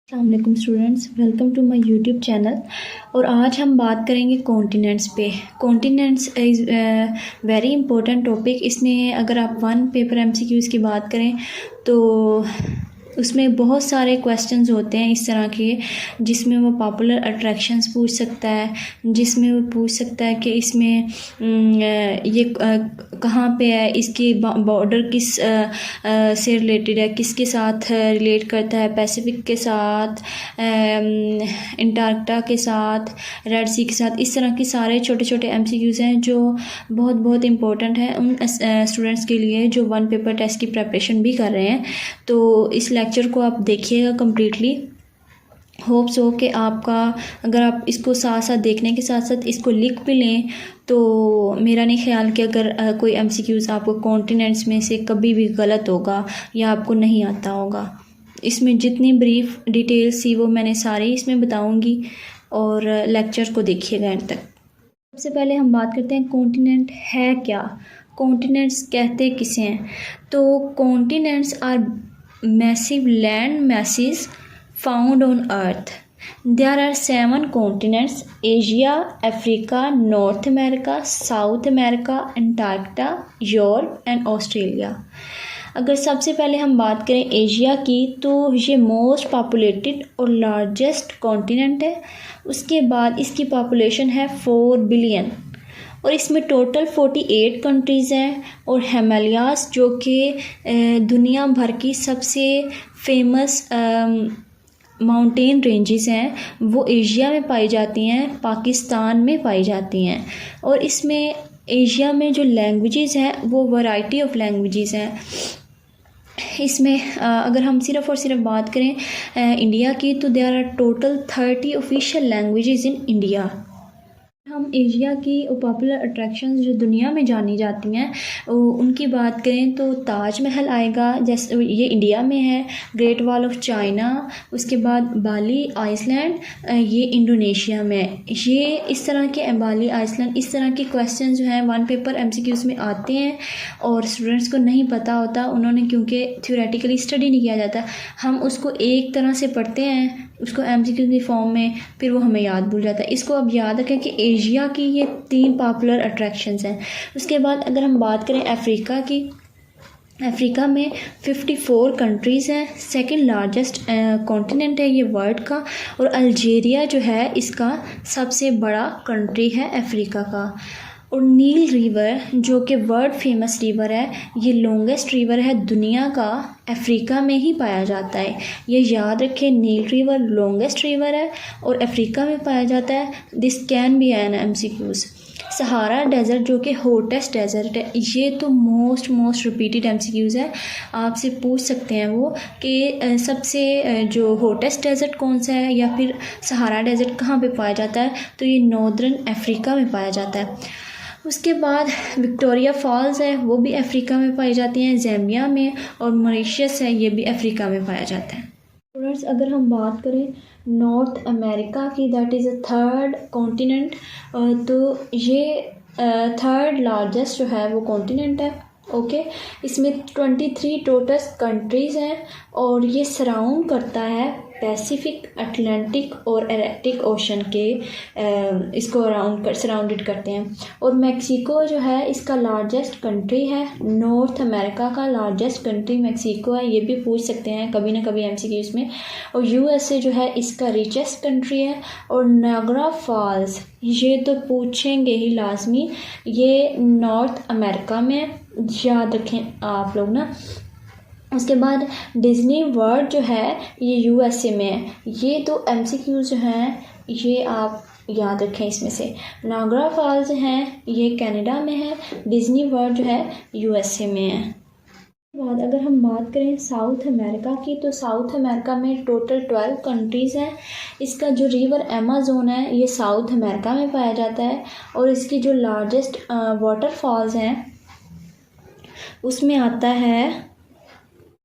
अस्सलाम वालेकुम students, welcome to my YouTube channel. और आज हम बात करेंगे कॉन्टिनेंट्स पे। Continents is very important topic. इसमें अगर आप वन पेपर एमसीक्यूज़ की बात करें तो उसमें बहुत सारे क्वेश्चंस होते हैं इस तरह के, जिसमें वो पॉपुलर अट्रैक्शंस पूछ सकता है, जिसमें वो पूछ सकता है कि इसमें ये कहाँ पे है, इसकी बॉर्डर किस से रिलेटेड है, किसके साथ रिलेट करता है, पैसिफिक के साथ, अंटार्कटिका के साथ, रेड सी के साथ। इस तरह के सारे छोटे छोटे एमसीक्यूज़ हैं जो बहुत बहुत इम्पोर्टेंट हैं उन स्टूडेंट्स के लिए जो वन पेपर टेस्ट की प्रिपरेशन भी कर रहे हैं। तो इस लेक्चर को आप देखिएगा कम्प्लीटली। होप्स हो कि आपका, अगर आप इसको साथ साथ देखने के साथ साथ इसको लिख भी लें तो मेरा नहीं ख्याल कि अगर कोई एमसीक्यूज़ आपको कॉन्टिनेंट्स में से कभी भी गलत होगा या आपको नहीं आता होगा। इसमें जितनी ब्रीफ डिटेल्स थी वो मैंने सारी इसमें बताऊंगी और लेक्चर को देखिएगा एंड तक। सबसे पहले हम बात करते हैं कॉन्टिनेंट है क्या, कॉन्टिनेंट्स कहते किसे हैं। तो continents are massive land masses found on earth. There are 7 continents: Asia, Africa, North America, South America, Antarctica, Europe and Australia. अगर सबसे पहले हम बात करें एशिया की तो ये मोस्ट पॉपुलेटेड और लार्जेस्ट कॉन्टिनेंट है। उसके बाद इसकी पॉपुलेशन है 4 बिलियन और इसमें टोटल 48 कंट्रीज़ हैं। और हिमालयास जो कि दुनिया भर की सबसे फेमस माउंटेन रेंजेस हैं वो एशिया में पाई जाती हैं, पाकिस्तान में पाई जाती हैं। और इसमें एशिया में जो लैंग्वेजेस हैं वो वैरायटी ऑफ लैंग्वेजेस हैं। इसमें अगर हम सिर्फ़ और सिर्फ बात करें इंडिया की तो there are total 30 official languages in India. हम एशिया की पॉपुलर अट्रैक्शंस जो दुनिया में जानी जाती हैं उनकी बात करें तो ताजमहल आएगा, जैसे ये इंडिया में है। ग्रेट वॉल ऑफ चाइना, उसके बाद बाली आइसलैंड, ये इंडोनेशिया में। ये इस तरह के बाली आइसलैंड, इस तरह के क्वेश्चन जो हैं वन पेपर एमसीक्यूज़ में आते हैं और स्टूडेंट्स को नहीं पता होता, उन्होंने क्योंकि थ्योरेटिकली स्टडी नहीं किया जाता। हम उसको एक तरह से पढ़ते हैं उसको एमसीक्यू की फॉर्म में, फिर वो हमें याद भूल जाता है। इसको अब याद रखें कि एशिया की ये 3 पॉपुलर अट्रैक्शंस हैं। उसके बाद अगर हम बात करें अफ्रीका की, अफ्रीका में 54 कंट्रीज़ हैं। सेकंड लार्जेस्ट कॉन्टिनेंट है ये वर्ल्ड का। और अल्जीरिया जो है इसका सबसे बड़ा कंट्री है अफ्रीका का। और नील रिवर जो कि वर्ल्ड फेमस रिवर है, ये लॉन्गेस्ट रिवर है दुनिया का, अफ्रीका में ही पाया जाता है। ये याद रखें, नील रिवर लॉन्गेस्ट रिवर है और अफ्रीका में पाया जाता है। This can be an MCQs. Sahara desert जो कि हॉटेस्ट डेजर्ट है, ये तो मोस्ट रिपीटेड एमसीक्यूज़ है, आपसे पूछ सकते हैं वो कि सबसे जो हॉटेस्ट डेजर्ट कौन सा है या फिर सहारा डेजर्ट कहाँ पे पाया जाता है, तो ये नॉर्दर्न अफ्रीका में पाया जाता है। उसके बाद विक्टोरिया फॉल्स है, वो भी अफ्रीका में पाई जाती हैं, ज़ैम्बिया में। और मॉरिशस है, ये भी अफ्रीका में पाया जाता है। स्टूडेंट्स अगर हम बात करें नॉर्थ अमेरिका की, that is a third continent, तो ये थर्ड लार्जेस्ट जो है वो कॉन्टिनेंट है। ओके, इसमें 23 टोटल कंट्रीज़ हैं और ये सराउंड करता है पैसिफिक, अटलांटिक और एर्टिक ओशन के, इसको सराउंडेड करते हैं। और मेक्सिको जो है इसका लार्जेस्ट कंट्री है। नॉर्थ अमेरिका का लार्जेस्ट कंट्री मेक्सिको है, ये भी पूछ सकते हैं कभी ना कभी एमसीक्यूज़ में। और यूएसए जो है इसका रिचेस्ट कंट्री है। और नायग्रा फॉल्स ये तो पूछेंगे ही लाजमी, ये नॉर्थ अमेरिका में, याद रखें आप लोग ना। उसके बाद डिज़नी वर्ल्ड जो है ये यूएसए में है। ये तो एमसीक्यूज़ जो हैं ये आप याद रखें इसमें से। नायग्रा फॉल्स हैं ये कनाडा में है, डिज़नी वर्ल्ड जो है यूएसए में है। बाद अगर हम बात करें साउथ अमेरिका की, तो साउथ अमेरिका में टोटल 12 कंट्रीज़ हैं। इसका जो रिवर अमेज़न है ये साउथ अमेरिका में पाया जाता है। और इसकी जो लार्जेस्ट वाटरफॉल्स हैं उसमें आता है,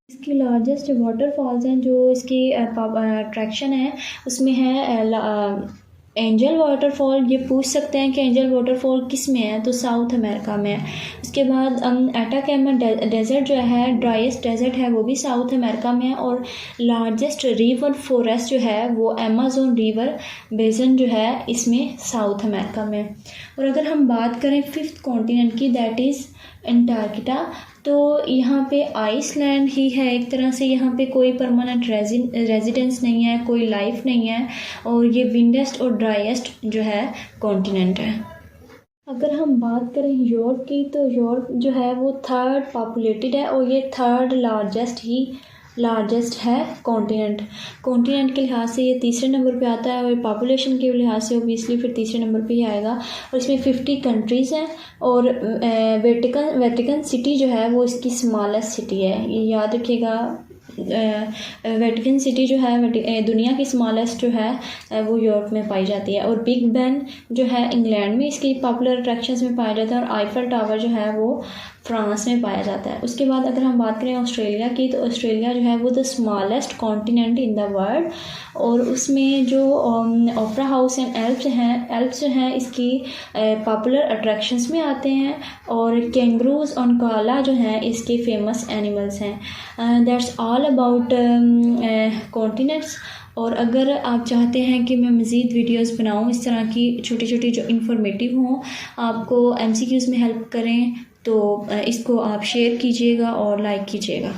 इसकी लार्जेस्ट वाटरफॉल्स हैं जो इसकी अट्रैक्शन है उसमें है एंजल वाटरफॉल, ये पूछ सकते हैं कि एंजल वाटरफॉल किस में है, तो साउथ अमेरिका में है। उसके बाद एटाकामा डेजर्ट जो है, ड्राइएस्ट डेजर्ट है, वो भी साउथ अमेरिका में है। और लार्जेस्ट रिवर फॉरेस्ट जो है वो अमेज़न रिवर बेसन जो है इसमें साउथ अमेरिका में। और अगर हम बात करें फिफ्थ कॉन्टिनेंट की, दैट इज़ अंटार्कटिका, तो यहाँ पे आइसलैंड ही है एक तरह से। यहाँ पे कोई परमानेंट रेजिडेंस नहीं है, कोई लाइफ नहीं है, और ये विंडेस्ट और ड्राइएस्ट जो है कॉन्टिनेंट है। अगर हम बात करें यूरोप की, तो यूरोप जो है वो थर्ड पॉपुलेटेड है, और ये थर्ड लार्जेस्ट है कॉन्टिनेंट के लिहाज से ये तीसरे नंबर पे आता है, और पॉपुलेशन के लिहाज से ओबियसली फिर तीसरे नंबर पे ही आएगा। और इसमें 50 कंट्रीज़ हैं, और वेटिकन सिटी जो है वो इसकी स्मॉलेस्ट सिटी है, ये याद रखिएगा। वेटिकन सिटी जो है दुनिया की स्मॉलेस्ट जो है वो यूरोप में पाई जाती है। और बिग बैन जो है इंग्लैंड में इसकी पॉपुलर अट्रैक्शंस में पाया जाता है, और आईफल टावर जो है वो फ्रांस में पाया जाता है। उसके बाद अगर हम बात करें ऑस्ट्रेलिया की, तो ऑस्ट्रेलिया जो है वो the smallest continent in the world, और उसमें जो ओपेरा हाउस एंड एल्प्स जो हैं इसकी पॉपुलर अट्रैक्शंस में आते हैं, और कैंगरूज और कोआला जो हैं इसके फेमस एनिमल्स हैं। That's all about continents. और अगर आप चाहते हैं कि मैं मज़ीद वीडियोस बनाऊं इस तरह की छोटी छोटी जो इंफॉर्मेटिव हों, आपको MCQs में हेल्प करें, तो इसको आप शेयर कीजिएगा और लाइक कीजिएगा।